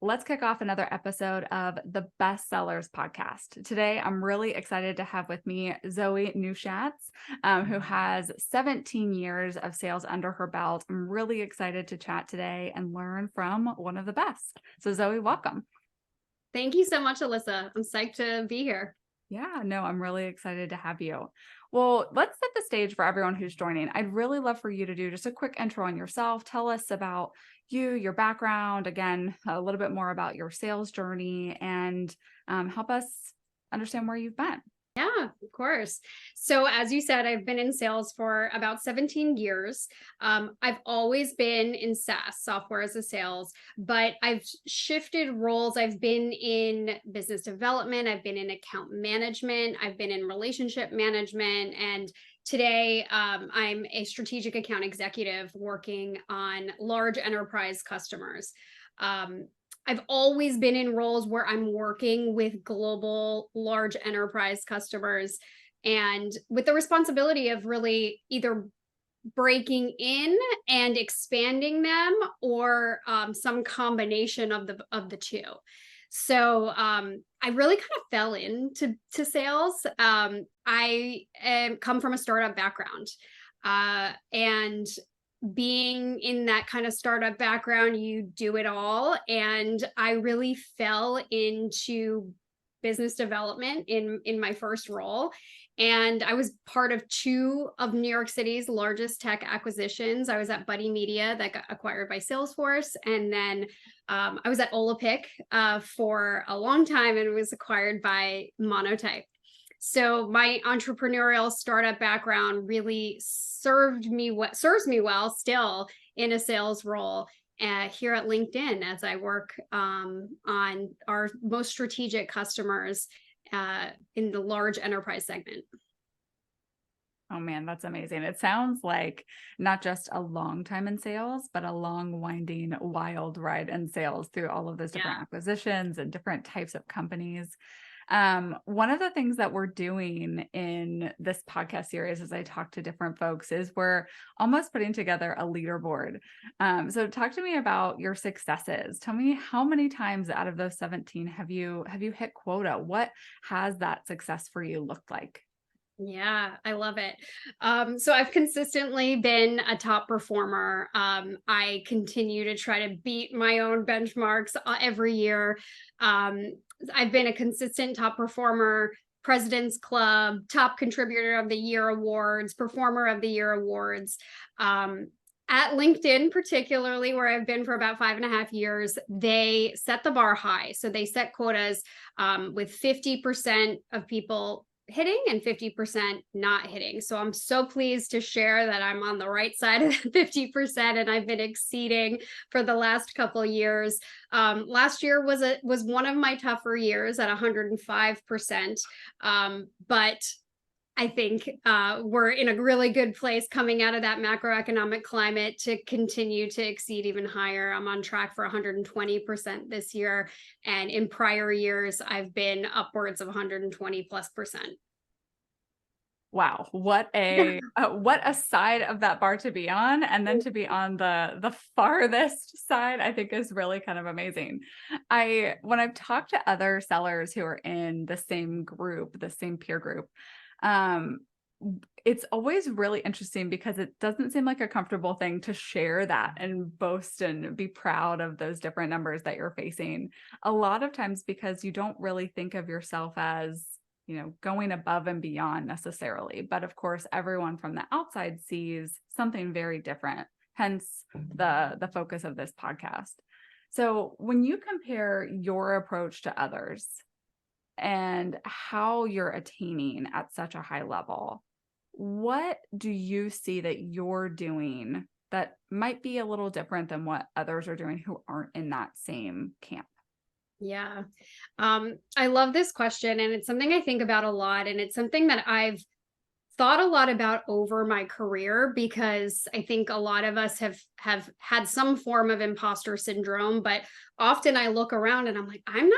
let's kick off another episode of the Best Sellers podcast. Today, I'm really excited to have with me Zoe Neuschatz, who has 17 years of sales under her belt. I'm really excited to chat today and learn from one of the best. So Zoe, welcome. Thank you so much, Alyssa. I'm psyched to be here. Yeah, no, I'm really excited to have you. Well, let's set the stage for everyone who's joining. I'd really love for you to do just a quick intro on yourself. Tell us about you, your background, again, a little bit more about your sales journey, and help us understand where you've been. Yeah, of course. So as you said, I've been in sales for about 17 years. I've always been in SaaS, software as a sales, but I've shifted roles. I've been in business development. I've been in account management. I've been in relationship management. And today I'm a strategic account executive working on large enterprise customers. I've always been in roles where I'm working with global large enterprise customers and with the responsibility of really either breaking in and expanding them or some combination of the two. So I really kind of fell into sales. I come from a startup background, and being in that kind of startup background, you do it all. And I really fell into business development in my first role. And I was part of two of New York City's largest tech acquisitions. I was at Buddy Media that got acquired by Salesforce. And then I was at Olapic for a long time and was acquired by Monotype. So my entrepreneurial startup background really serves me well still in a sales role here at LinkedIn as I work on our most strategic customers in the large enterprise segment. Oh man, that's amazing. It sounds like not just a long time in sales, but a long, winding, wild ride in sales through all of those different acquisitions and different types of companies. One of the things that we're doing in this podcast series as I talk to different folks is we're almost putting together a leaderboard. So talk to me about your successes. Tell me how many times out of those 17 have you hit quota? What has that success for you looked like? Yeah, I love it. So I've consistently been a top performer. I continue to try to beat my own benchmarks every year. I've been a consistent top performer, President's Club, top contributor of the year awards, performer of the year awards. At LinkedIn, particularly where I've been for about 5.5 years, they set the bar high. So they set quotas with 50% of people hitting and 50% not hitting. So I'm so pleased to share that I'm on the right side of the 50% and I've been exceeding for the last couple of years. Last year was one of my tougher years at 105%. But I think we're in a really good place coming out of that macroeconomic climate to continue to exceed even higher. I'm on track for 120% this year. And in prior years, I've been upwards of 120+%. Wow, what a side of that bar to be on, and then to be on the farthest side, I think is really kind of amazing. When I've talked to other sellers who are in the same group, the same peer group, it's always really interesting because it doesn't seem like a comfortable thing to share that and boast and be proud of those different numbers that you're facing. A lot of times because you don't really think of yourself as, going above and beyond necessarily. But of course, everyone from the outside sees something very different, hence the focus of this podcast. So when you compare your approach to others and how you're attaining at such a high level, what do you see that you're doing that might be a little different than what others are doing who aren't in that same camp? Yeah. I love this question, and it's something I think about a lot, and it's something that I've thought a lot about over my career, because I think a lot of us have had some form of imposter syndrome, but often I look around and I'm like, I'm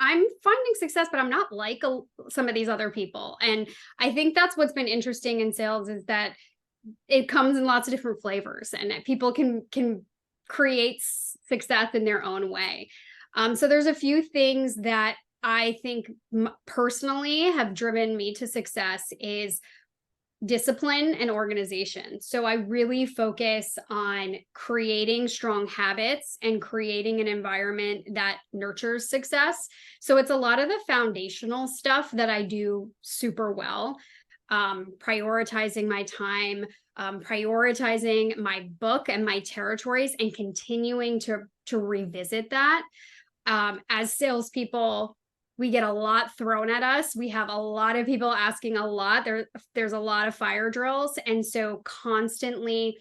finding success, but I'm not like some of these other people. And I think that's what's been interesting in sales, is that it comes in lots of different flavors and people can create success in their own way. So there's a few things that I think personally have driven me to success is discipline and organization. So I really focus on creating strong habits and creating an environment that nurtures success. So it's a lot of the foundational stuff that I do super well. Prioritizing my time, prioritizing my book and my territories, and continuing to revisit that. As salespeople, we get a lot thrown at us. We have a lot of people asking a lot. There's a lot of fire drills. And so constantly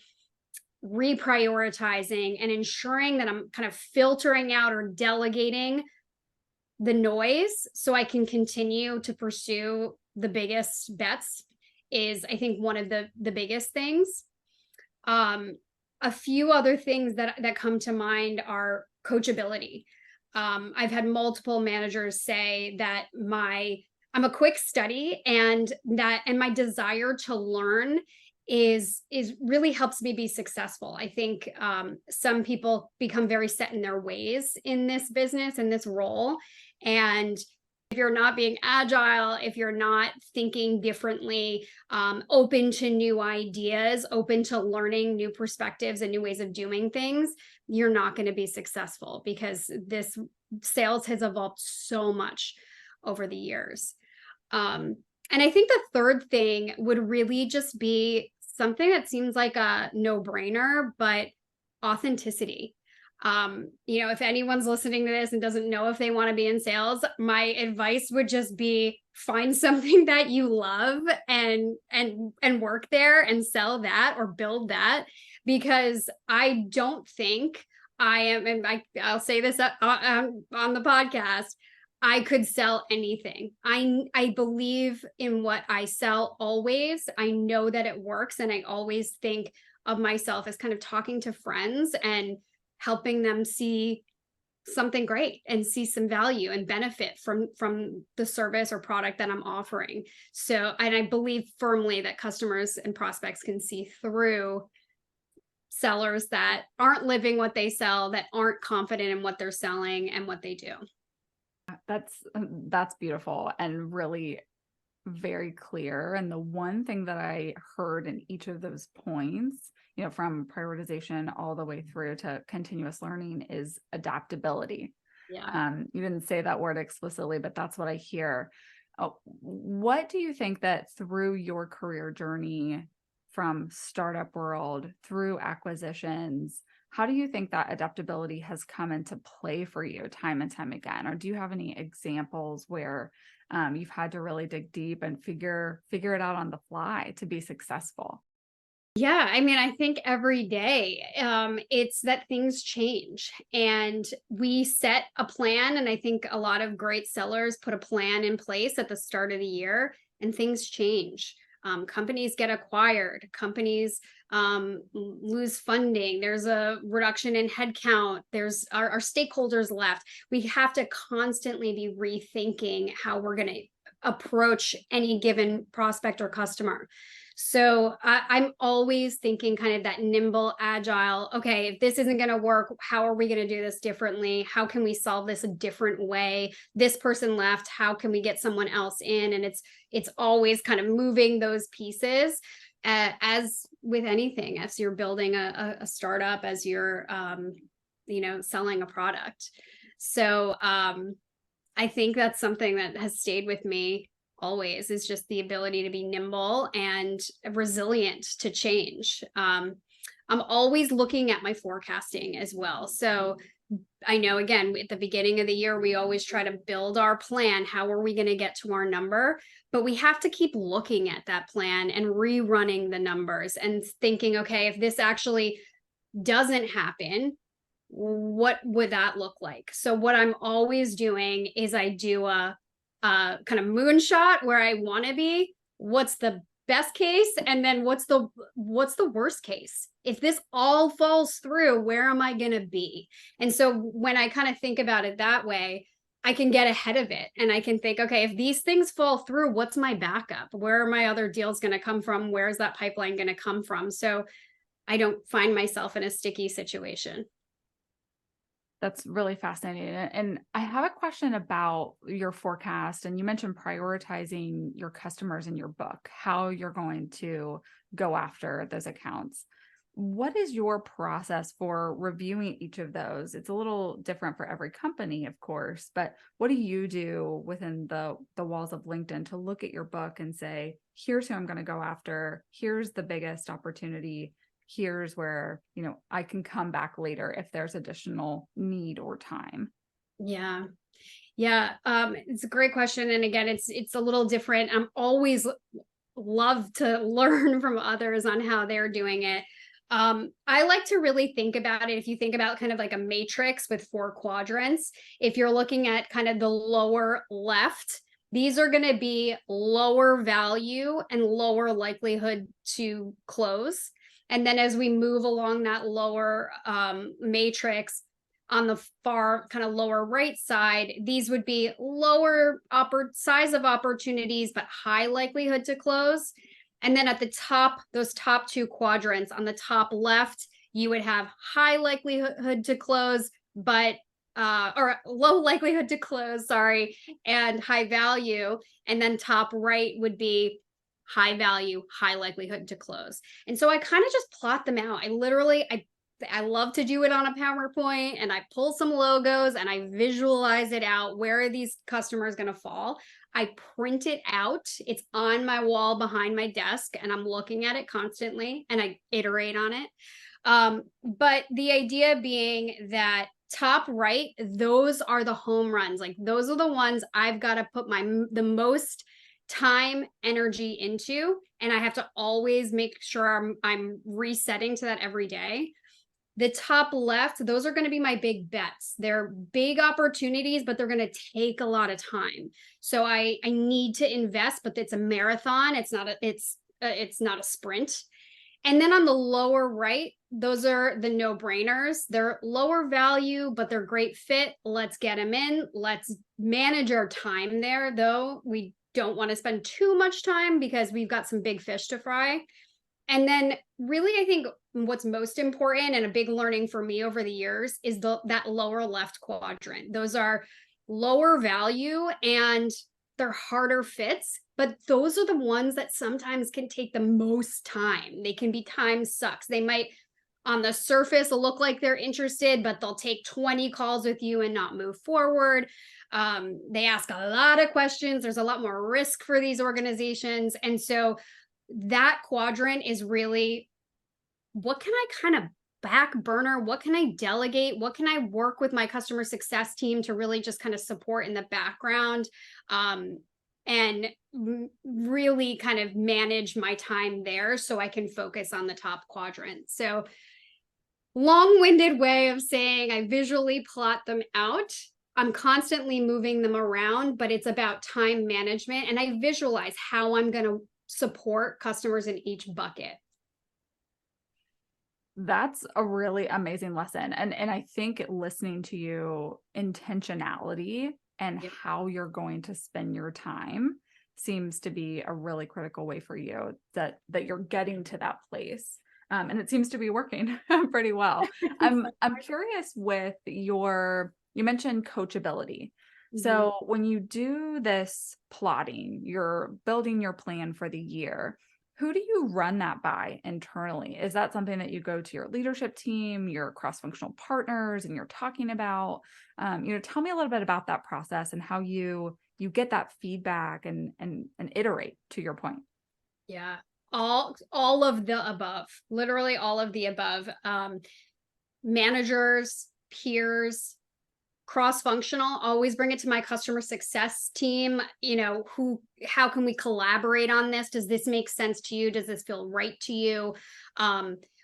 reprioritizing and ensuring that I'm kind of filtering out or delegating the noise so I can continue to pursue the biggest bets is, I think, one of the biggest things. A few other things that come to mind are coachability. I've had multiple managers say that I'm a quick study, and my desire to learn is really helps me be successful. I think some people become very set in their ways in this business, in this role. And if you're not being agile, if you're not thinking differently, open to new ideas, open to learning new perspectives and new ways of doing things, you're not going to be successful, because this sales has evolved so much over the years. And I think the third thing would really just be something that seems like a no-brainer, but authenticity. If anyone's listening to this and doesn't know if they want to be in sales, my advice would just be find something that you love and work there and sell that or build that, because I don't think I am, and I'll say this on the podcast, I could sell anything. I believe in what I sell always. I know that it works, and I always think of myself as kind of talking to friends and helping them see something great and see some value and benefit from the service or product that I'm offering. So, and I believe firmly that customers and prospects can see through sellers that aren't living what they sell, that aren't confident in what they're selling and what they do. That's beautiful and really very clear. And the one thing that I heard in each of those points, from prioritization all the way through to continuous learning, is adaptability. Yeah. You didn't say that word explicitly, but that's what I hear. What do you think that through your career journey, from startup world through acquisitions, how do you think that adaptability has come into play for you time and time again? Or do you have any examples where you've had to really dig deep and figure it out on the fly to be successful? Yeah, I mean, I think every day it's that things change, and we set a plan. And I think a lot of great sellers put a plan in place at the start of the year, and things change. Companies get acquired, companies lose funding, there's a reduction in headcount, there's our stakeholders left. We have to constantly be rethinking how we're going to approach any given prospect or customer. So I'm always thinking kind of that nimble, agile, okay, if this isn't going to work, how are we going to do this differently? How can we solve this a different way? This person left, how can we get someone else in? And it's always kind of moving those pieces, as with anything, as you're building a startup, as you're, selling a product. So I think that's something that has stayed with me always, is just the ability to be nimble and resilient to change. I'm always looking at my forecasting as well. So I know, again, at the beginning of the year, we always try to build our plan. How are we going to get to our number? But we have to keep looking at that plan and rerunning the numbers and thinking, okay, if this actually doesn't happen, what would that look like? So what I'm always doing is I do a kind of moonshot where I want to be. What's the best case? And then what's the worst case? If this all falls through, where am I going to be? And so when I kind of think about it that way, I can get ahead of it, and I can think, okay, if these things fall through, what's my backup? Where are my other deals going to come from? Where's that pipeline going to come from? So I don't find myself in a sticky situation. That's really fascinating. And I have a question about your forecast. And you mentioned prioritizing your customers in your book, how you're going to go after those accounts. What is your process for reviewing each of those? It's a little different for every company, of course, but what do you do within the walls of LinkedIn to look at your book and say, here's who I'm going to go after, here's the biggest opportunity, here's where, I can come back later if there's additional need or time? Yeah. Yeah. It's a great question. And again, it's a little different. I'm always love to learn from others on how they're doing it. I like to really think about it. If you think about kind of like a matrix with 4 quadrants, if you're looking at kind of the lower left, these are going to be lower value and lower likelihood to close. And then as we move along that lower matrix, on the far kind of lower right side, these would be lower size of opportunities, but high likelihood to close. And then at the top, those top 2 quadrants on the top left, you would have high likelihood to close, but or low likelihood to close, sorry, and high value. And then top right would be high value, high likelihood to close. And so I kind of just plot them out. I love to do it on a PowerPoint, and I pull some logos and I visualize it out. Where are these customers going to fall? I print it out. It's on my wall behind my desk, and I'm looking at it constantly, and I iterate on it. But the idea being that top right, those are the home runs. Like those are the ones I've got to put the most time, energy into, and I have to always make sure I'm resetting to that every day. The top left, those are going to be my big bets. They're big opportunities, but they're going to take a lot of time. So I need to invest, but it's a marathon. It's not a sprint. And then on the lower right, those are the no-brainers. They're lower value, but they're great fit. Let's get them in. Let's manage our time there, though. We don't want to spend too much time because we've got some big fish to fry. And then really, I think what's most important and a big learning for me over the years is that lower left quadrant. Those are lower value and they're harder fits, but those are the ones that sometimes can take the most time. They can be time sucks. They might on the surface look like they're interested, but they'll take 20 calls with you and not move forward. They ask a lot of questions. There's a lot more risk for these organizations. And so that quadrant is really, what can I kind of back burner? What can I delegate? What can I work with my customer success team to really just kind of support in the background, and really kind of manage my time there so I can focus on the top quadrant. So long-winded way of saying I visually plot them out. I'm constantly moving them around, but it's about time management, and I visualize how I'm going to support customers in each bucket. That's a really amazing lesson. And I think listening to you, intentionality and how you're going to spend your time seems to be a really critical way for you that you're getting to that place. And it seems to be working pretty well. I'm curious with you mentioned coachability. So when you do this plotting, you're building your plan for the year, who do you run that by internally? Is that something that you go to your leadership team, your cross-functional partners, and you're talking about? Tell me a little bit about that process and how you get that feedback and iterate, to your point. Yeah, all of the above, literally all of the above. Managers, peers, cross-functional, always bring it to my customer success team. How can we collaborate on this? Does this make sense to you? Does this feel right to you?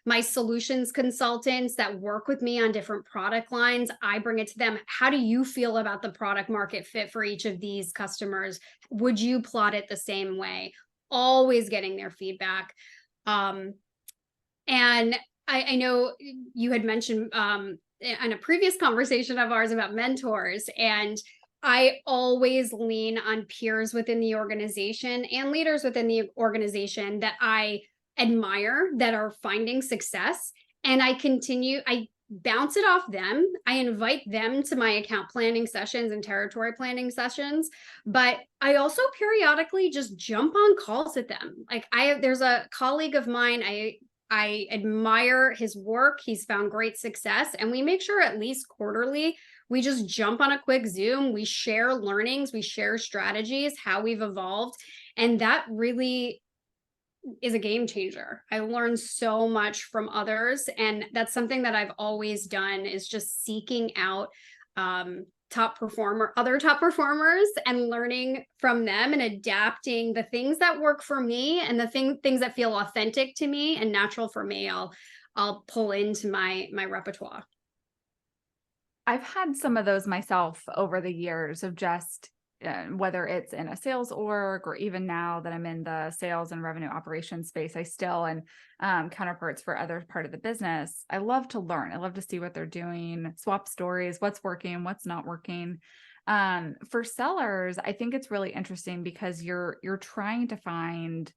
My solutions consultants that work with me on different product lines, I bring it to them. How do you feel about the product market fit for each of these customers? Would you plot it the same way? Always getting their feedback. And I know you had mentioned in a previous conversation of ours about mentors, and I always lean on peers within the organization and leaders within the organization that I admire that are finding success. And I bounce it off them. I invite them to my account planning sessions and territory planning sessions, but I also periodically just jump on calls with them. Like there's a colleague of mine, I admire his work. He's found great success, and we make sure at least quarterly we just jump on a quick Zoom. We share learnings, we share strategies, how we've evolved, and that really is a game changer. I learned so much from others, and that's something that I've always done, is just seeking out other top performers and learning from them and adapting the things that work for me, and the things that feel authentic to me and natural for me, I'll pull into my repertoire. I've had some of those myself over the years of just whether it's in a sales org, or even now that I'm in the sales and revenue operations space, I still, and counterparts for other part of the business, I love to learn. I love to see what they're doing, swap stories, what's working, what's not working. For sellers, I think it's really interesting because you're trying to find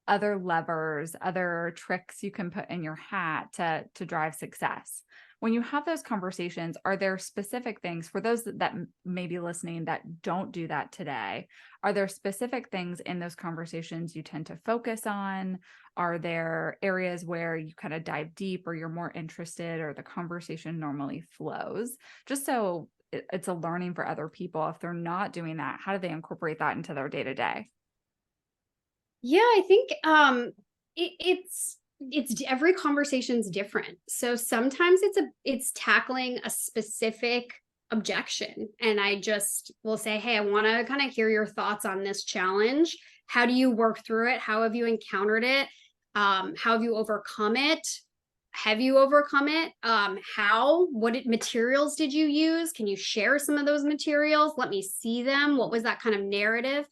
other levers, other tricks you can put in your hat to drive success. When you have those conversations, are there specific things for those that may be listening that don't do that today? Are there specific things in those conversations you tend to focus on? Are there areas where you kind of dive deep, or you're more interested, or the conversation normally flows? Just so it's a learning for other people. If they're not doing that, how do they incorporate that into their day-to-day? Yeah, I think it's every conversation's different. So sometimes it's tackling a specific objection, and I just will say, hey, I want to kind of hear your thoughts on this challenge. How do you work through it? How have you encountered it? How have you overcome it? Have you overcome it? Materials did you use? Can you share some of those materials? Let me see them. What was that kind of narrative?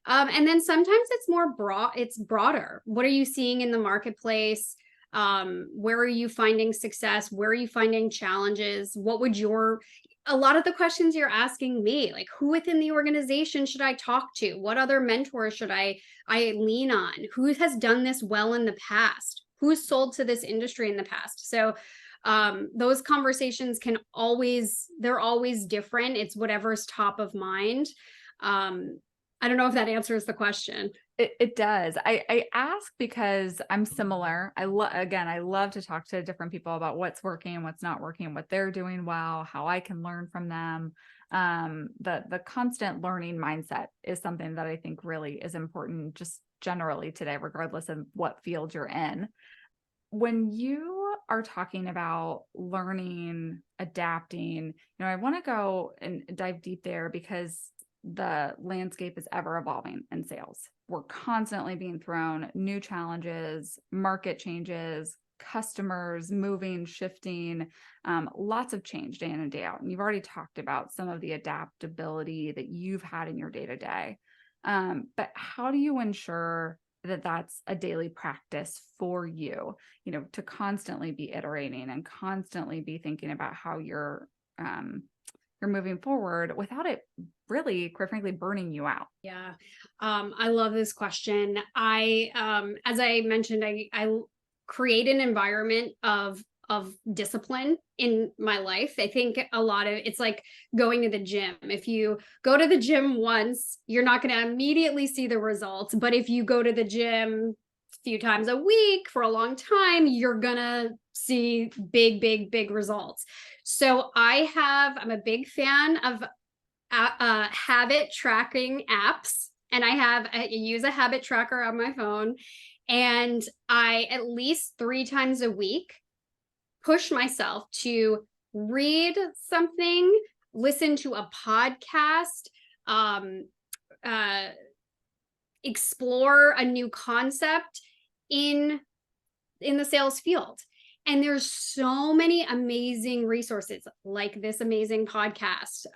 And then sometimes it's broader. What are you seeing in the marketplace? Where are you finding success? Where are you finding challenges? A lot of the questions you're asking me, like, who within the organization should I talk to? What other mentors should I lean on? Who has done this well in the past? Who's sold to this industry in the past? So those conversations they're always different. It's whatever's top of mind. I don't know if that answers the question. It does. I ask because I'm similar. I love to talk to different people about what's working, what's not working, what they're doing well, how I can learn from them. The constant learning mindset is something that I think really is important, just generally today, regardless of what field you're in. When you are talking about learning, adapting, I want to go and dive deep there, because the landscape is ever evolving in sales. We're constantly being thrown new challenges, market changes, customers moving, shifting, lots of change day in and day out. And you've already talked about some of the adaptability that you've had in your day-to-day. But how do you ensure that that's a daily practice for you, to constantly be iterating and constantly be thinking about how you're moving forward without it really, quite frankly, burning you out? Yeah. I love this question. As I mentioned, I create an environment of discipline in my life. I think a lot of it's like going to the gym. If you go to the gym once, you're not going to immediately see the results. But if you go to the gym a few times a week for a long time, you're going to see big results. So I'm a big fan of habit tracking apps, and I use a habit tracker on my phone, and I at least 3 times a week push myself to read something, listen to a podcast, explore a new concept in the sales field. And there's so many amazing resources, like this amazing podcast.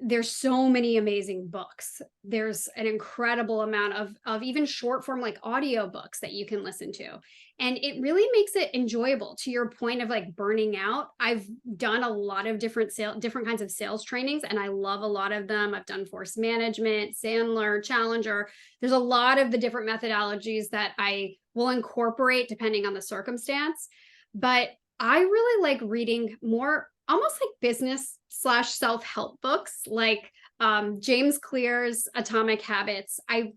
There's so many amazing books. There's an incredible amount of even short form, like audio books that you can listen to. And it really makes it enjoyable. To your point of like burning out, I've done a lot of different kinds of sales trainings, and I love a lot of them. I've done force management, Sandler, Challenger. There's a lot of the different methodologies that I will incorporate depending on the circumstance. But I really like reading more almost like business slash self-help books, like James Clear's Atomic Habits. I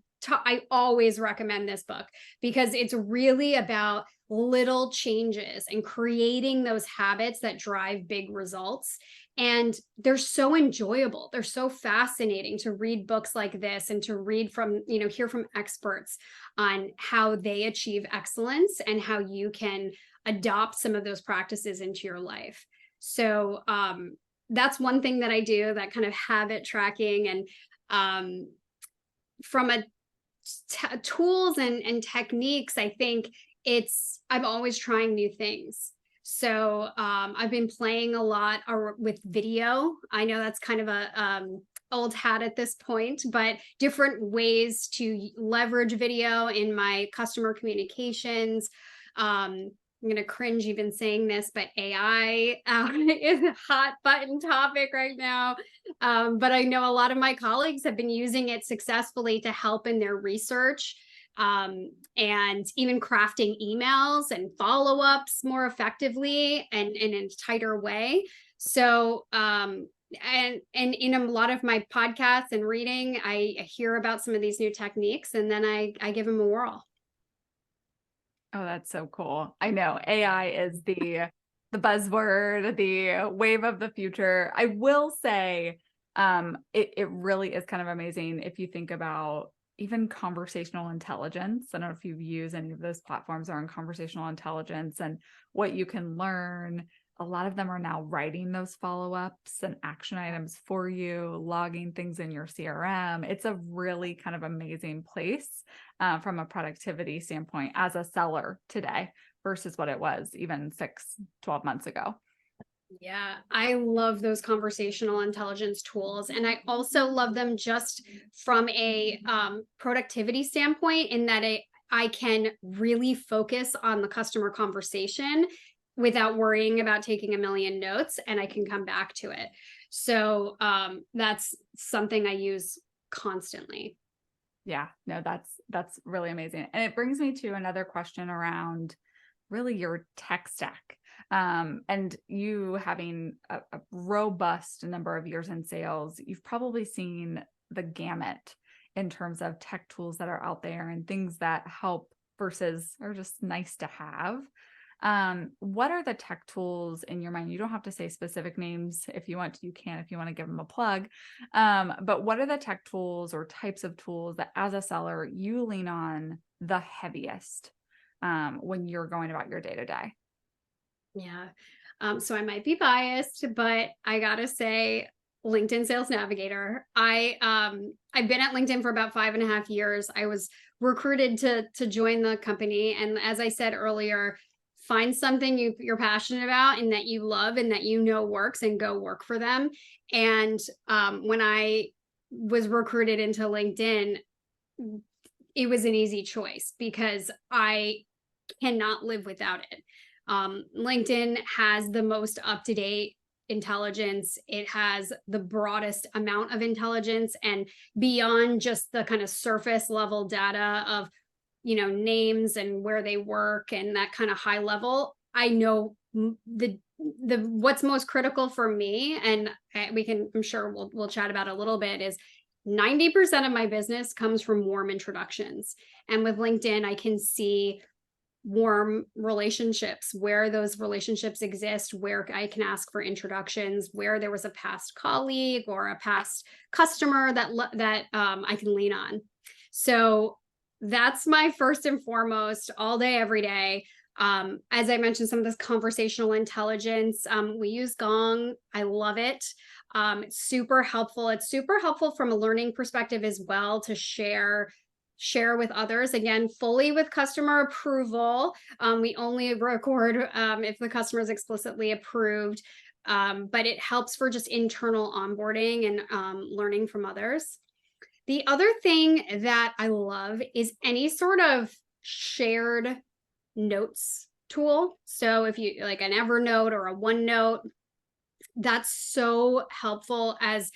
always recommend this book because it's really about little changes and creating those habits that drive big results. And they're so enjoyable. They're so fascinating to read books like this and to read from, hear from experts on how they achieve excellence and how you can adopt some of those practices into your life. So that's one thing that I do, that kind of habit tracking. And from a tools and techniques, I think I'm always trying new things. So I've been playing a lot with video. I know that's kind of a old hat at this point, but different ways to leverage video in my customer communications. I'm going to cringe even saying this, but AI is a hot button topic right now. But I know a lot of my colleagues have been using it successfully to help in their research, and even crafting emails and follow-ups more effectively and in a tighter way. So, and in a lot of my podcasts and reading, I hear about some of these new techniques, and then I give them a whirl. Oh, that's so cool. I know AI is the buzzword, the wave of the future. I will say, it really is kind of amazing if you think about even conversational intelligence. I don't know if you've used any of those platforms around conversational intelligence and what you can learn. A lot of them are now writing those follow-ups and action items for you, logging things in your CRM. It's a really kind of amazing place from a productivity standpoint as a seller today versus what it was even 6-12 months ago. Yeah, I love those conversational intelligence tools. And I also love them just from a productivity standpoint, in that I can really focus on the customer conversation without worrying about taking a million notes, and I can come back to it. So that's something I use constantly. Yeah, no, that's really amazing. And it brings me to another question around really your tech stack. And you having a robust number of years in sales, you've probably seen the gamut in terms of tech tools that are out there and things that help versus are just nice to have. What are the tech tools in your mind? You don't have to say specific names. If you want to, you can, if you want to give them a plug. But what are the tech tools or types of tools that as a seller, you lean on the heaviest when you're going about your day to day? Yeah. So I might be biased, but I gotta say, LinkedIn Sales Navigator. I've been at LinkedIn for about 5.5 years. I was recruited to join the company, and as I said earlier, find something you're passionate about and that you love and that works, and go work for them. And when I was recruited into LinkedIn, it was an easy choice because I cannot live without it. LinkedIn has the most up-to-date intelligence. It has the broadest amount of intelligence, and beyond just the kind of surface level data of, names and where they work and that kind of high level. I know the what's most critical for me, and I'm sure we'll chat about it a little bit, is 90% of my business comes from warm introductions. And with LinkedIn, I can see warm relationships, where those relationships exist, where I can ask for introductions, where there was a past colleague or a past customer that I can lean on. So that's my first and foremost, all day, every day. As I mentioned, some of this conversational intelligence, we use Gong. I love it. It's super helpful. It's super helpful from a learning perspective as well, to share with others, again, fully with customer approval. We only record if the customer is explicitly approved, but it helps for just internal onboarding and learning from others. The other thing that I love is any sort of shared notes tool. So if you like an Evernote or a OneNote, that's so helpful, as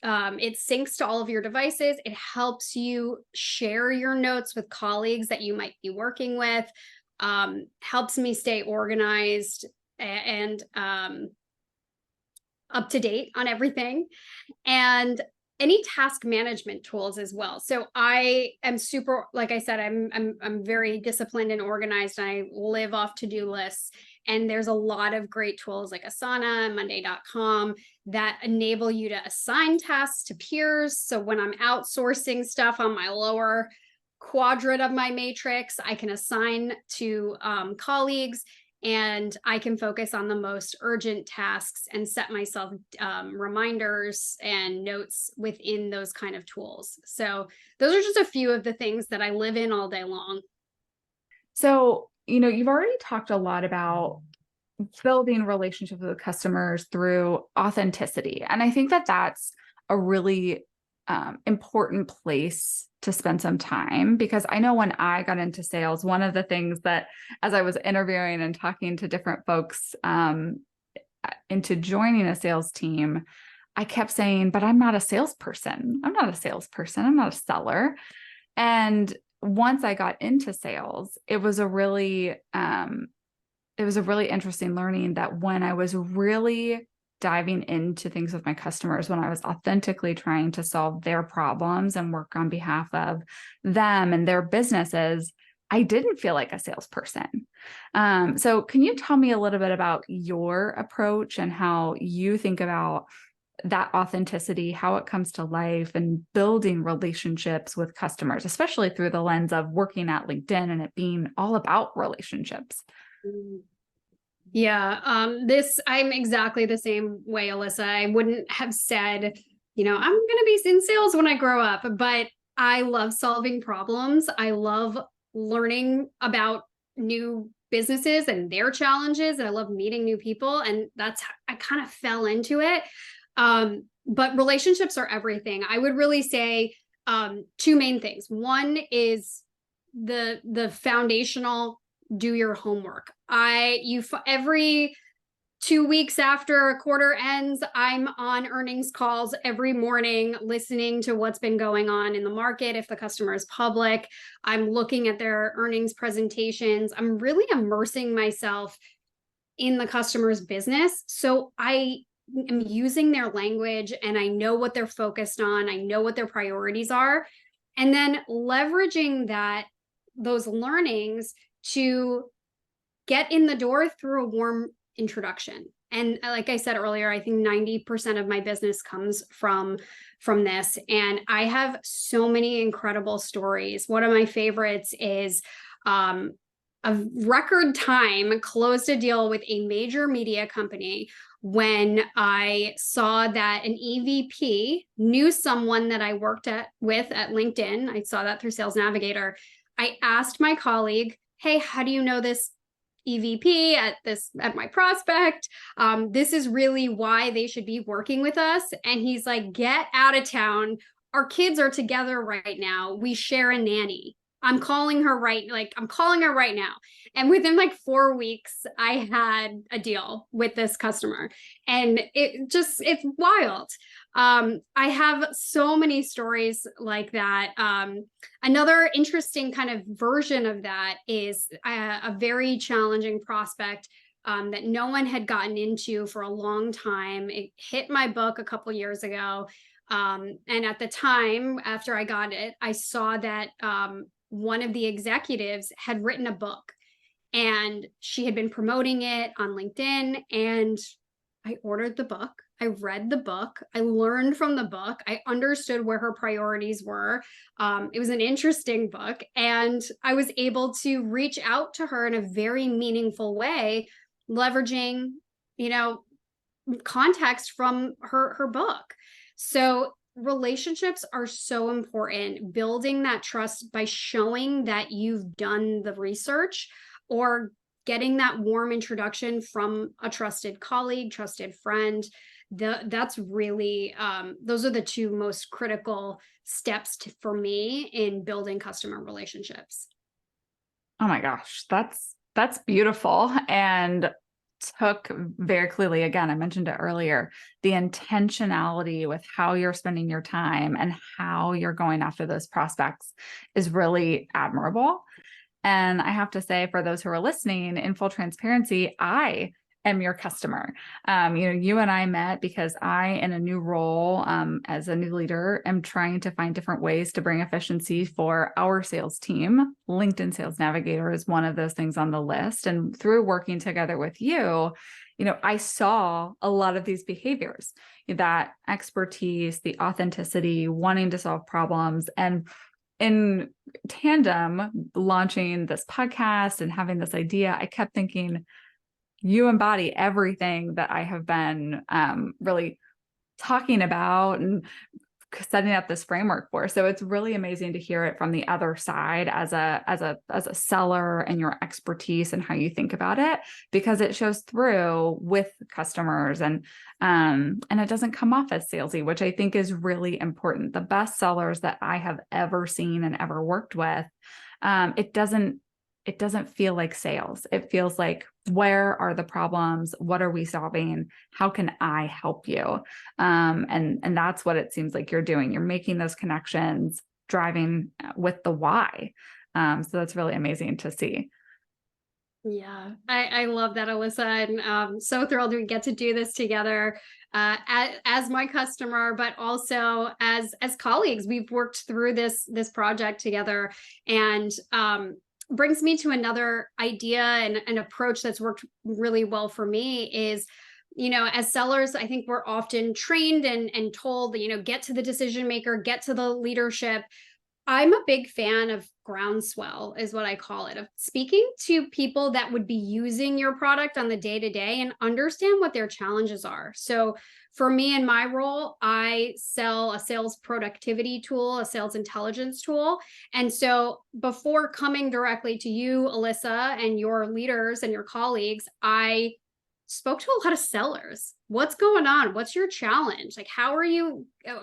it syncs to all of your devices. It helps you share your notes with colleagues that you might be working with. helps me stay organized and up to date on everything, and any task management tools as well. So I am super, like I said, I'm very disciplined and organized, and I live off to-do lists. And there's a lot of great tools like Asana, Monday.com that enable you to assign tasks to peers. So when I'm outsourcing stuff on my lower quadrant of my matrix, I can assign to colleagues, and I can focus on the most urgent tasks and set myself reminders and notes within those kind of tools. So those are just a few of the things that I live in all day long. So, you've already talked a lot about building relationships with customers through authenticity. And I think that that's a really important place to spend some time, because I know when I got into sales, one of the things that, as I was interviewing and talking to different folks into joining a sales team, I kept saying, but I'm not a salesperson. I'm not a salesperson. I'm not a seller. And once I got into sales, it was a really interesting learning that when I was really diving into things with my customers, when I was authentically trying to solve their problems and work on behalf of them and their businesses, I didn't feel like a salesperson. So can you tell me a little bit about your approach and how you think about that authenticity, how it comes to life, and building relationships with customers, especially through the lens of working at LinkedIn and it being all about relationships? Yeah, I'm exactly the same way, Alyssa. I wouldn't have said, I'm going to be in sales when I grow up, but I love solving problems. I love learning about new businesses and their challenges, and I love meeting new people. And I kind of fell into it. But relationships are everything. I would really say two main things. One is the foundational, do your homework. Every 2 weeks after a quarter ends, I'm on earnings calls every morning, listening to what's been going on in the market. If the customer is public, I'm looking at their earnings presentations. I'm really immersing myself in the customer's business. So I am using their language, and I know what they're focused on. I know what their priorities are. And then leveraging those learnings to get in the door through a warm introduction. And like I said earlier, I think 90% of my business comes from this. And I have so many incredible stories. One of my favorites is a record time closed a deal with a major media company when I saw that an EVP knew someone that I worked with at LinkedIn. I saw that through Sales Navigator. I asked my colleague, hey, how do you know this EVP at my prospect? This is really why they should be working with us. And he's like, get out of town. Our kids are together right now. We share a nanny. I'm calling her right now. And within like 4 weeks, I had a deal with this customer, and it's wild. I have so many stories like that. Another interesting kind of version of that is a very challenging prospect that no one had gotten into for a long time. It hit my book a couple years ago. And at the time, after I got it, I saw that one of the executives had written a book, and she had been promoting it on LinkedIn. And I ordered the book. I read the book. I learned from the book. I understood where her priorities were. It was an interesting book, and I was able to reach out to her in a very meaningful way, leveraging, context from her book. So relationships are so important. Building that trust by showing that you've done the research, or getting that warm introduction from a trusted colleague, trusted friend. That's really, those are the two most critical steps for me in building customer relationships. Oh my gosh, that's beautiful. And took very clearly, again, I mentioned it earlier, the intentionality with how you're spending your time and how you're going after those prospects is really admirable. And I have to say, for those who are listening, in full transparency, I am your customer. You and I met because I, in a new role as a new leader, am trying to find different ways to bring efficiency for our sales team. LinkedIn Sales Navigator is one of those things on the list. And through working together with you, I saw a lot of these behaviors, that expertise, the authenticity, wanting to solve problems. And in tandem, launching this podcast and having this idea, I kept thinking, you embody everything that I have been really talking about and setting up this framework for. So it's really amazing to hear it from the other side as a seller and your expertise and how you think about it, because it shows through with customers and it doesn't come off as salesy, which I think is really important. The best sellers that I have ever seen and ever worked with, it doesn't feel like sales. It feels like, where are the problems? What are we solving? How can I help you? And that's what it seems like you're doing. You're making those connections, driving with the why. So that's really amazing to see. Yeah, I love that, Alyssa, and so thrilled we get to do this together as my customer, but also as colleagues. We've worked through this project together, and brings me to another idea and an approach that's worked really well for me is, as sellers, I think we're often trained and told, get to the decision maker, get to the leadership. I'm a big fan of groundswell, is what I call it, of speaking to people that would be using your product on the day to day and understand what their challenges are. So, for me in my role, I sell a sales productivity tool, a sales intelligence tool. And so, before coming directly to you, Alyssa, and your leaders and your colleagues, I spoke to a lot of sellers. What's going on? What's your challenge? Like,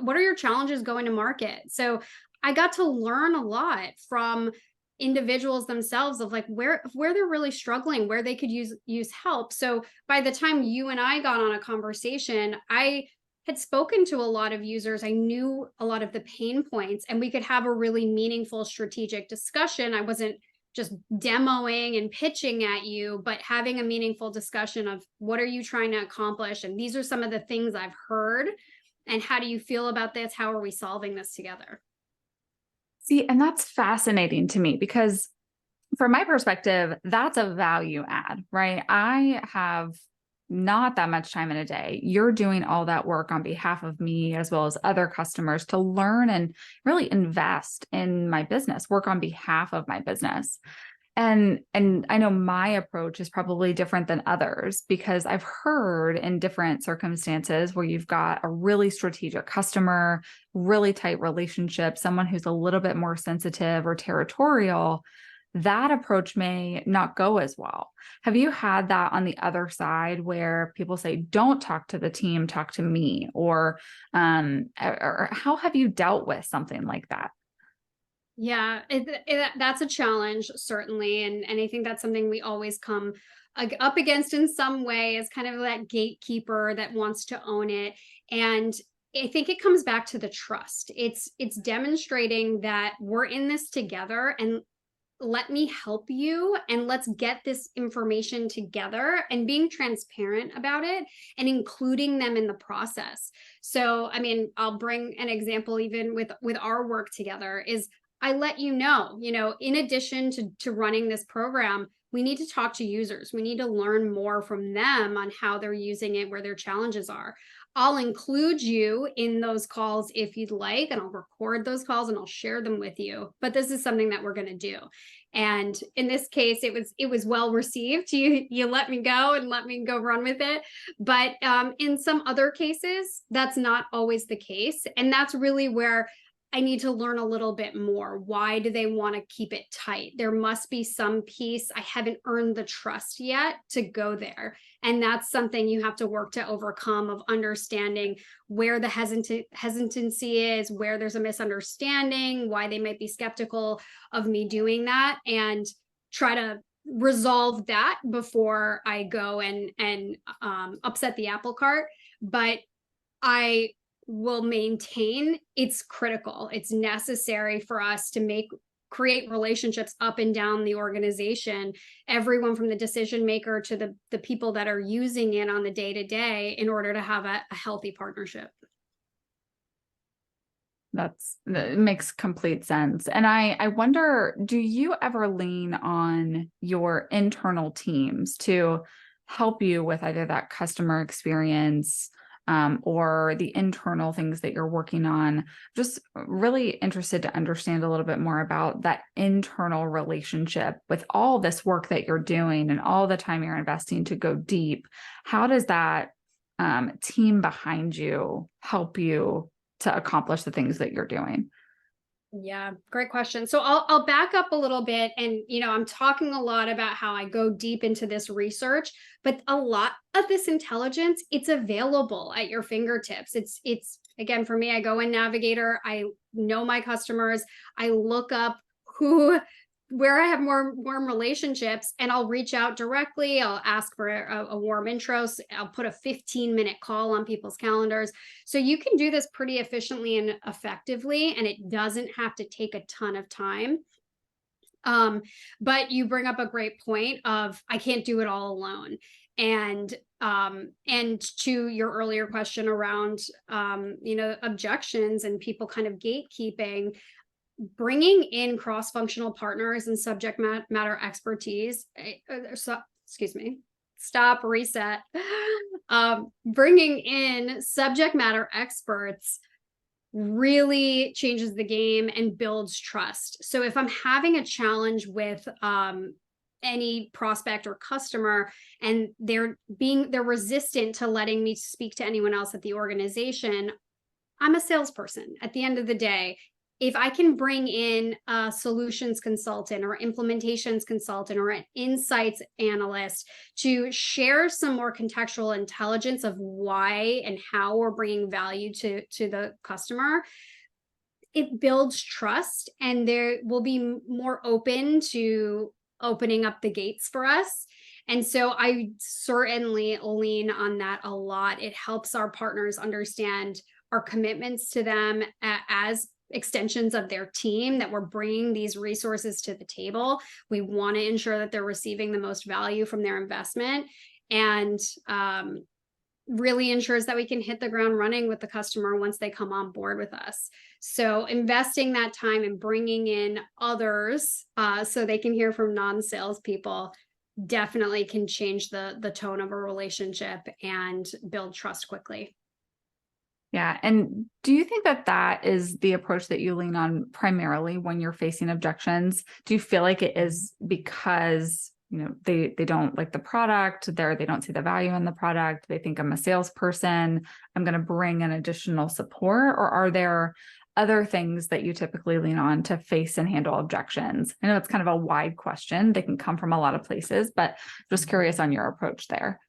what are your challenges going to market? So, I got to learn a lot from individuals themselves of like where they're really struggling, where they could use help. So by the time you and I got on a conversation, I had spoken to a lot of users. I knew a lot of the pain points, and we could have a really meaningful strategic discussion. I wasn't just demoing and pitching at you, but having a meaningful discussion of what are you trying to accomplish? And these are some of the things I've heard. And how do you feel about this? How are we solving this together? See, and that's fascinating to me because from my perspective, that's a value add, right? I have not that much time in a day. You're doing all that work on behalf of me as well as other customers to learn and really invest in my business, work on behalf of my business. And I know my approach is probably different than others because I've heard in different circumstances where you've got a really strategic customer, really tight relationship, someone who's a little bit more sensitive or territorial, that approach may not go as well. Have you had that on the other side where people say, don't talk to the team, talk to me? Or how have you dealt with something like that? Yeah, that's a challenge, certainly. And I think that's something we always come up against in some way, is kind of that gatekeeper that wants to own it. And I think it comes back to the trust. It's demonstrating that we're in this together, and let me help you, and let's get this information together, and being transparent about it and including them in the process. So, I mean, I'll bring an example even with our work together is I let in addition to running this program, we need to talk to users. We need to learn more from them on how they're using it, where their challenges are. I'll include you in those calls if you'd like, and I'll record those calls and I'll share them with you. But this is something that we're going to do. And in this case, it was well received. You let me go and let me go run with it. But in some other cases, that's not always the case. And that's really where I need to learn a little bit more. Why do they want to keep it tight? There must be some piece. I haven't earned the trust yet to go there. And that's something you have to work to overcome, of understanding where the hesitancy is, where there's a misunderstanding, why they might be skeptical of me doing that, and try to resolve that before I go and upset the apple cart. But I will maintain it's critical. It's necessary for us to make create relationships up and down the organization, everyone from the decision maker to the people that are using it on the day to day, in order to have a healthy partnership. That makes complete sense. And I wonder, do you ever lean on your internal teams to help you with either that customer experience, or the internal things that you're working on? Just really interested to understand a little bit more about that internal relationship with all this work that you're doing and all the time you're investing to go deep. How does that team behind you help you to accomplish the things that you're doing? Yeah, great question. So I'll back up a little bit, and I'm talking a lot about how I go deep into this research, but a lot of this intelligence, it's available at your fingertips. It's again, for me, I go in Navigator, I know my customers, I look up where I have more warm relationships, and I'll reach out directly. I'll ask for a warm intro. So I'll put a 15-minute call on people's calendars. So you can do this pretty efficiently and effectively, and it doesn't have to take a ton of time. But you bring up a great point of, I can't do it all alone. And to your earlier question around objections and people kind of gatekeeping, bringing in cross-functional partners and subject matter expertise, excuse me, stop, reset. Bringing in subject matter experts really changes the game and builds trust. So if I'm having a challenge with any prospect or customer, and they're resistant to letting me speak to anyone else at the organization, I'm a salesperson at the end of the day. If I can bring in a solutions consultant or implementations consultant or an insights analyst to share some more contextual intelligence of why and how we're bringing value to the customer, it builds trust, and there will be more open to opening up the gates for us. And so I certainly lean on that a lot. It helps our partners understand our commitments to them as extensions of their team, that we're bringing these resources to the table. We want to ensure that they're receiving the most value from their investment, and really ensures that we can hit the ground running with the customer once they come on board with us. So investing that time and bringing in others so they can hear from non-sales people definitely can change the tone of a relationship and build trust quickly. Yeah. And do you think that that is the approach that you lean on primarily when you're facing objections? Do you feel like it is because, they don't like the product, they don't see the value in the product, they think I'm a salesperson, I'm going to bring an additional support? Or are there other things that you typically lean on to face and handle objections? I know it's kind of a wide question. They can come from a lot of places, but just curious on your approach there.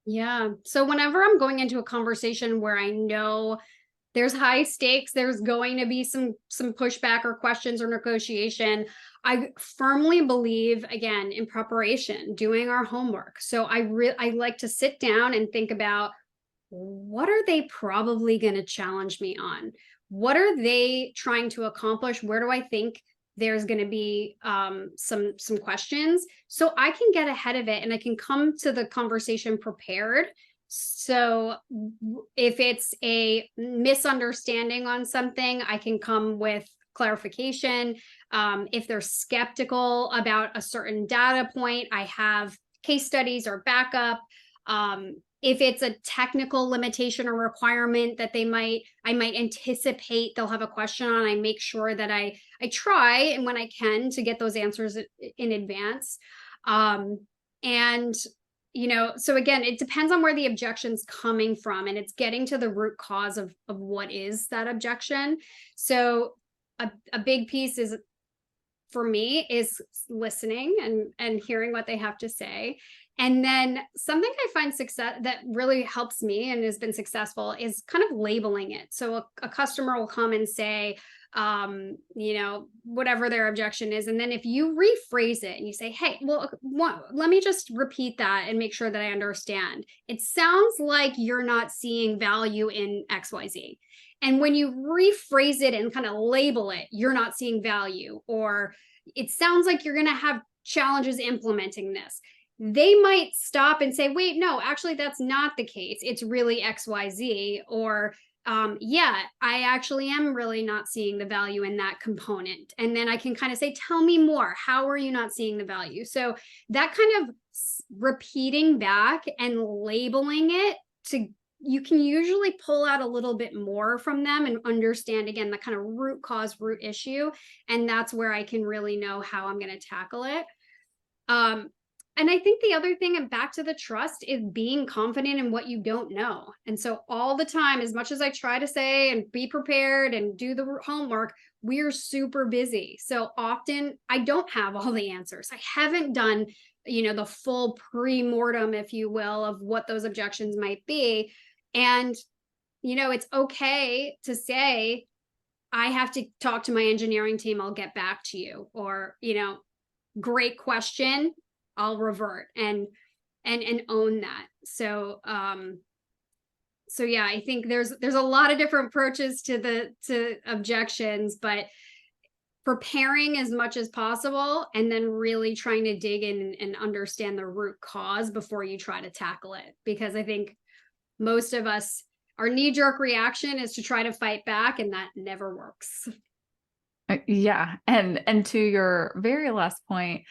Yeah. So whenever I'm going into a conversation where I know there's high stakes, there's going to be some pushback or questions or negotiation, I firmly believe, again, in preparation, doing our homework. So I like to sit down and think about, what are they probably going to challenge me on? What are they trying to accomplish? Where do I think there's going to be some questions, so I can get ahead of it and I can come to the conversation prepared. So if it's a misunderstanding on something, I can come with clarification. If they're skeptical about a certain data point, I have case studies or backup. If it's a technical limitation or requirement that I might anticipate they'll have a question on, I make sure that I try, and when I can, to get those answers in advance. And so again, it depends on where the objection's coming from, and it's getting to the root cause of what is that objection. So a big piece is, for me, is listening and hearing what they have to say. And then something I find success that really helps me and has been successful is kind of labeling it. So a customer will come and say, whatever their objection is. And then if you rephrase it and you say, hey, well, let me just repeat that and make sure that I understand. It sounds like you're not seeing value in XYZ. And when you rephrase it and kind of label it, you're not seeing value, or it sounds like you're going to have challenges implementing this. They might stop and say, wait, no, actually, that's not the case. It's really XYZ. Or, yeah, I actually am really not seeing the value in that component. And then I can kind of say, tell me more. How are you not seeing the value? So that kind of repeating back and labeling it, to you can usually pull out a little bit more from them and understand, again, the kind of root cause, root issue. And that's where I can really know how I'm going to tackle it. And I think the other thing, and back to the trust, is being confident in what you don't know. And so all the time, as much as I try to say and be prepared and do the homework, we're super busy. So often I don't have all the answers. I haven't done, the full pre-mortem, if you will, of what those objections might be. And, it's okay to say, I have to talk to my engineering team. I'll get back to you. Or, great question, I'll revert, and own that. So yeah, I think there's a lot of different approaches to objections, but preparing as much as possible and then really trying to dig in and understand the root cause before you try to tackle it. Because I think most of us, our knee-jerk reaction is to try to fight back, and that never works. Yeah. And to your very last point,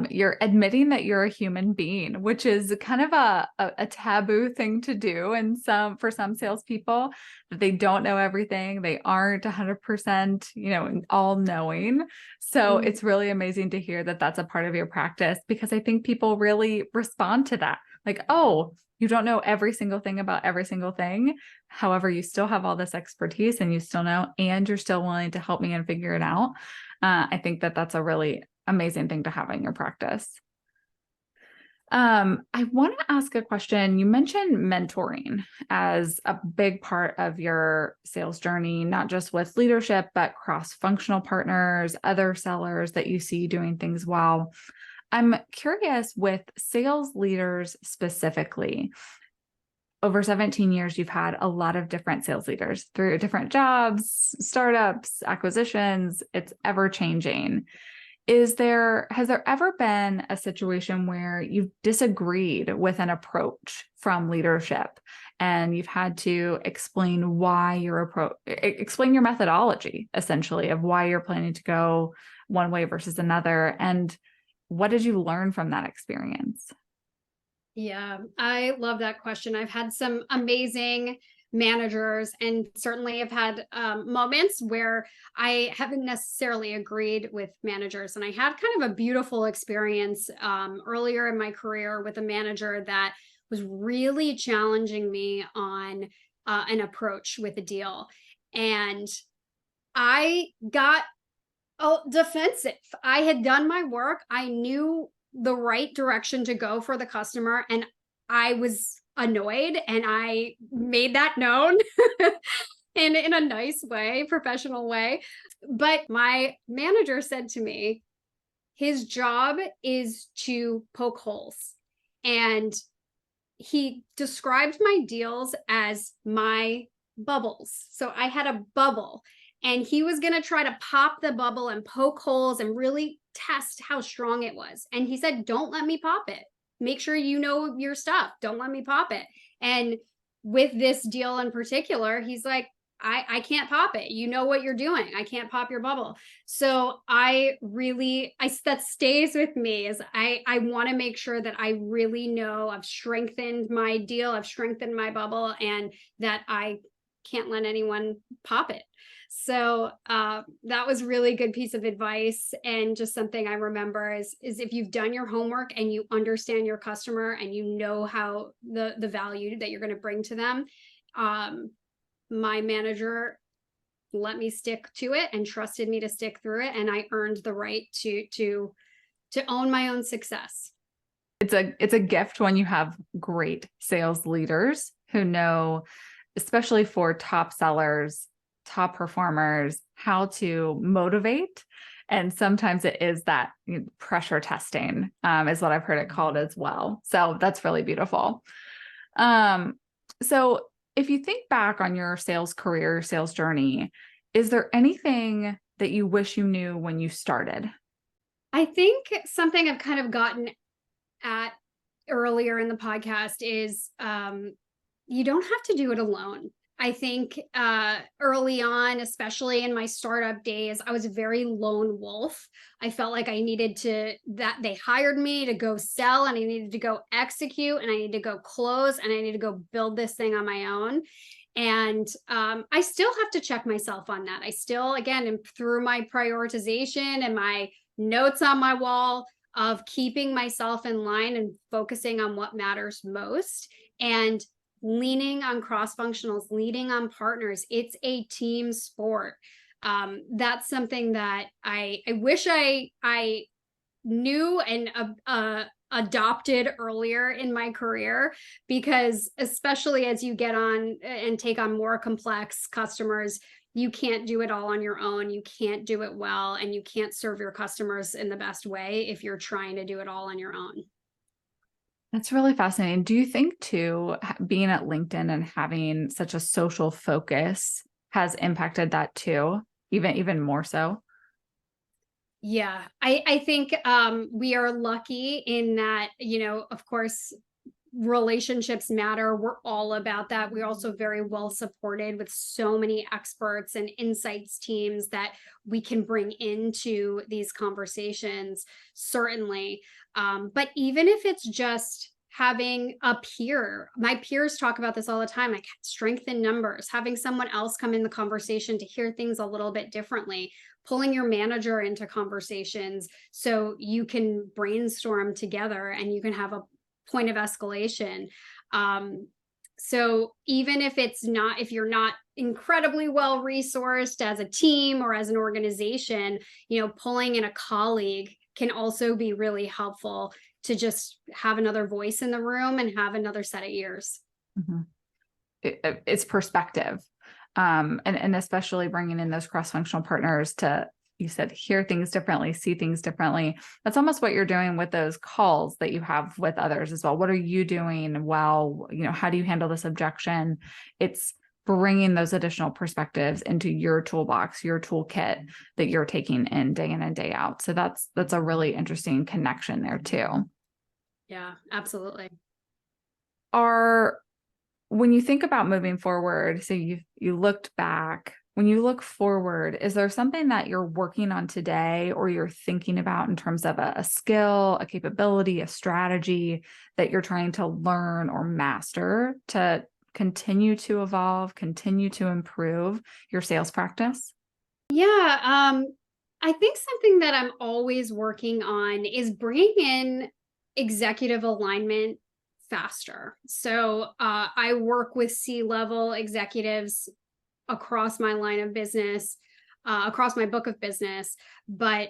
you're admitting that you're a human being, which is kind of a taboo thing to do. And for some salespeople, that they don't know everything. They aren't 100%, all knowing. So it's really amazing to hear that that's a part of your practice, because I think people really respond to that. Like, oh, you don't know every single thing about every single thing. However, you still have all this expertise and you still know, and you're still willing to help me and figure it out. I think that that's a really amazing thing to have in your practice. I want to ask a question. You mentioned mentoring as a big part of your sales journey, not just with leadership, but cross-functional partners, other sellers that you see doing things well. I'm curious, with sales leaders specifically, over 17 years, you've had a lot of different sales leaders through different jobs, startups, acquisitions. It's ever changing. Has there ever been a situation where you've disagreed with an approach from leadership and you've had to explain explain your methodology, essentially, of why you're planning to go one way versus another? And what did you learn from that experience? Yeah, I love that question. I've had some amazing managers, and certainly have had moments where I haven't necessarily agreed with managers. And I had kind of a beautiful experience earlier in my career with a manager that was really challenging me on an approach with a deal. And I got defensive. I had done my work. I knew the right direction to go for the customer, and I was annoyed, and I made that known in a nice way, professional way. But my manager said to me, his job is to poke holes. And he described my deals as my bubbles. So I had a bubble, and he was going to try to pop the bubble and poke holes and really test how strong it was. And he said, don't let me pop it. Make sure you know your stuff. Don't let me pop it. And with this deal in particular, he's like, I can't pop it. You know what you're doing. I can't pop your bubble. So that stays with me, is I want to make sure that I really know I've strengthened my deal, I've strengthened my bubble, and that I can't let anyone pop it. So that was really good piece of advice. And just something I remember is if you've done your homework and you understand your customer and you know how the value that you're going to bring to them, my manager let me stick to it and trusted me to stick through it. And I earned the right to own my own success. It's a gift when you have great sales leaders who know, especially for top sellers, top performers, how to motivate. And sometimes it is that pressure testing, is what I've heard it called as well. So that's really beautiful. So if you think back on your sales career, sales journey, is there anything that you wish you knew when you started I think something I've kind of gotten at earlier in the podcast is you don't have to do it alone. I think early on, especially in my startup days, I was a very lone wolf. I felt like I needed to, that they hired me to go sell and I needed to go execute and I need to go close and I need to go build this thing on my own. And I still have to check myself on that. I still, again, am through my prioritization and my notes on my wall of keeping myself in line and focusing on what matters most and leaning on cross functionals, leaning on partners. It's a team sport. That's something that I wish I knew and adopted earlier in my career, because especially as you get on and take on more complex customers, you can't do it all on your own. You can't do it well, and you can't serve your customers in the best way if you're trying to do it all on your own. That's really fascinating. Do you think too, being at LinkedIn and having such a social focus has impacted that too, even more so? Yeah, I think we are lucky in that, of course, relationships matter. We're all about that. We're also very well supported with so many experts and insights teams that we can bring into these conversations, certainly. But even if it's just having a peer, my peers talk about this all the time, like strength in numbers, having someone else come in the conversation to hear things a little bit differently, pulling your manager into conversations so you can brainstorm together and you can have a point of escalation. So even if if you're not incredibly well resourced as a team or as an organization, pulling in a colleague can also be really helpful to just have another voice in the room and have another set of ears. Mm-hmm. It's perspective. And especially bringing in those cross-functional partners to, you said, hear things differently, see things differently. That's almost what you're doing with those calls that you have with others as well. What are you doing well? How do you handle this objection? It's bringing those additional perspectives into your toolbox, your toolkit that you're taking in and day out. So that's a really interesting connection there too. Yeah, absolutely. When you think about moving forward, so you looked back, when you look forward, is there something that you're working on today or you're thinking about in terms of a skill, a capability, a strategy that you're trying to learn or master to continue to evolve, continue to improve your sales practice? Yeah, I think something that I'm always working on is bringing in executive alignment faster. So I work with C-level executives across my line of business, across my book of business, but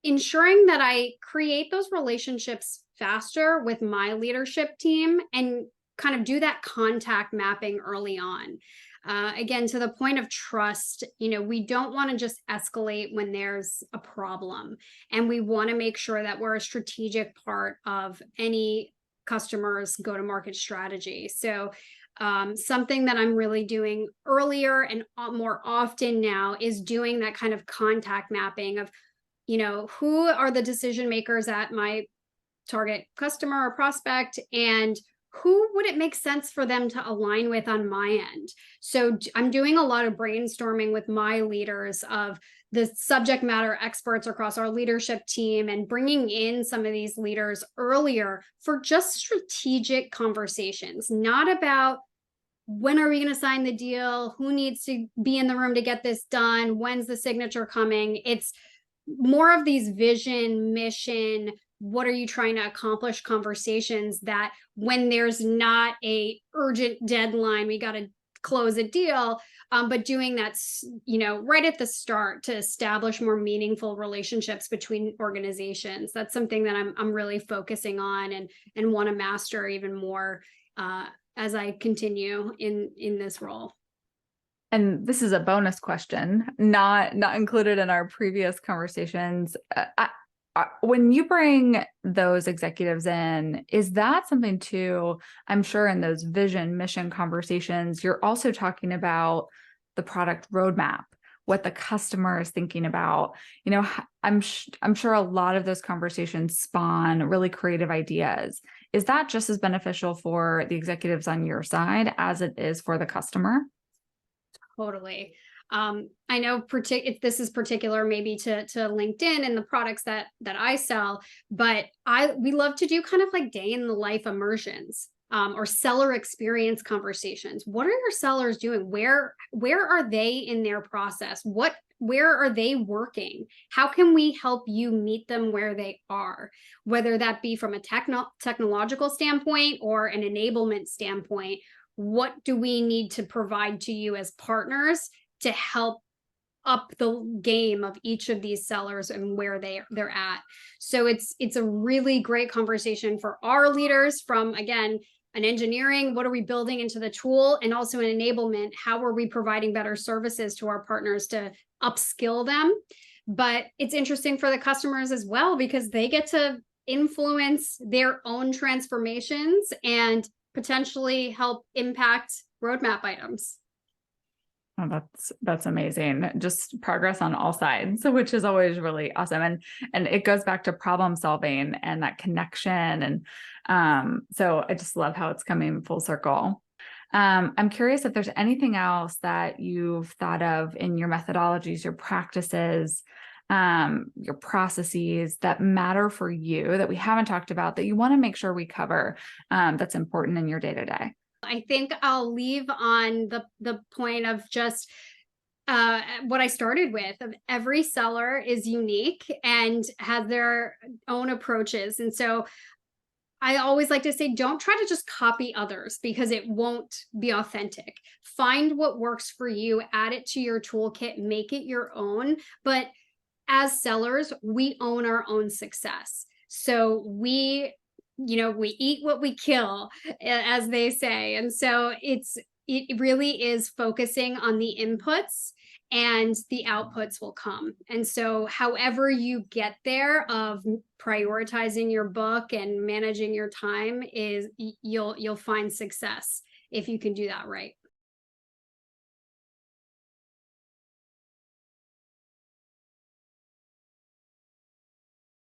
ensuring that I create those relationships faster with my leadership team and kind of do that contact mapping early on. Again, to the point of trust, we don't want to just escalate when there's a problem. And we want to make sure that we're a strategic part of any customer's go-to-market strategy. So something that I'm really doing earlier and more often now is doing that kind of contact mapping of, who are the decision makers at my target customer or prospect, and who would it make sense for them to align with on my end. So I'm doing a lot of brainstorming with my leaders of the subject matter experts across our leadership team and bringing in some of these leaders earlier for just strategic conversations, not about when are we going to sign the deal, who needs to be in the room to get this done, when's the signature coming. It's more of these vision, mission, what are you trying to accomplish conversations that when there's not a urgent deadline, we got to close a deal, but doing that, right at the start to establish more meaningful relationships between organizations. That's something that I'm really focusing on and want to master even more as I continue in this role. And this is a bonus question, not included in our previous conversations. When you bring those executives in, is that something too? I'm sure in those vision, mission conversations, you're also talking about the product roadmap. what the customer is thinking about. I'm sure a lot of those conversations spawn really creative ideas. Is that just as beneficial for the executives on your side as it is for the customer? Totally. I know if this is particular maybe to LinkedIn and the products that I sell, but we love to do kind of like day in the life immersions, or seller experience conversations. What are your sellers doing? Where are they in their process? Where are they working? How can we help you meet them where they are? Whether that be from a technological standpoint or an enablement standpoint, what do we need to provide to you as partners to help up the game of each of these sellers and where they're at? So it's a really great conversation for our leaders, from, again, an engineering, what are we building into the tool, and also an enablement, how are we providing better services to our partners to upskill them. But it's interesting for the customers as well, because they get to influence their own transformations and potentially help impact roadmap items. Oh, that's amazing. Just progress on all sides, which is always really awesome. And it goes back to problem solving and that connection. And so I just love how it's coming full circle. I'm curious if there's anything else that you've thought of in your methodologies, your practices, your processes that matter for you that we haven't talked about that you want to make sure we cover, that's important in your day-to-day. I think I'll leave on the point of just what I started with, of every seller is unique and has their own approaches. And so I always like to say, don't try to just copy others, because it won't be authentic. Find what works for you, add it to your toolkit, make it your own. But as sellers, we own our own success. So we eat what we kill, as they say. And so it really is focusing on the inputs, and the outputs will come. And so however you get there, of prioritizing your book and managing your time, is you'll find success if you can do that right.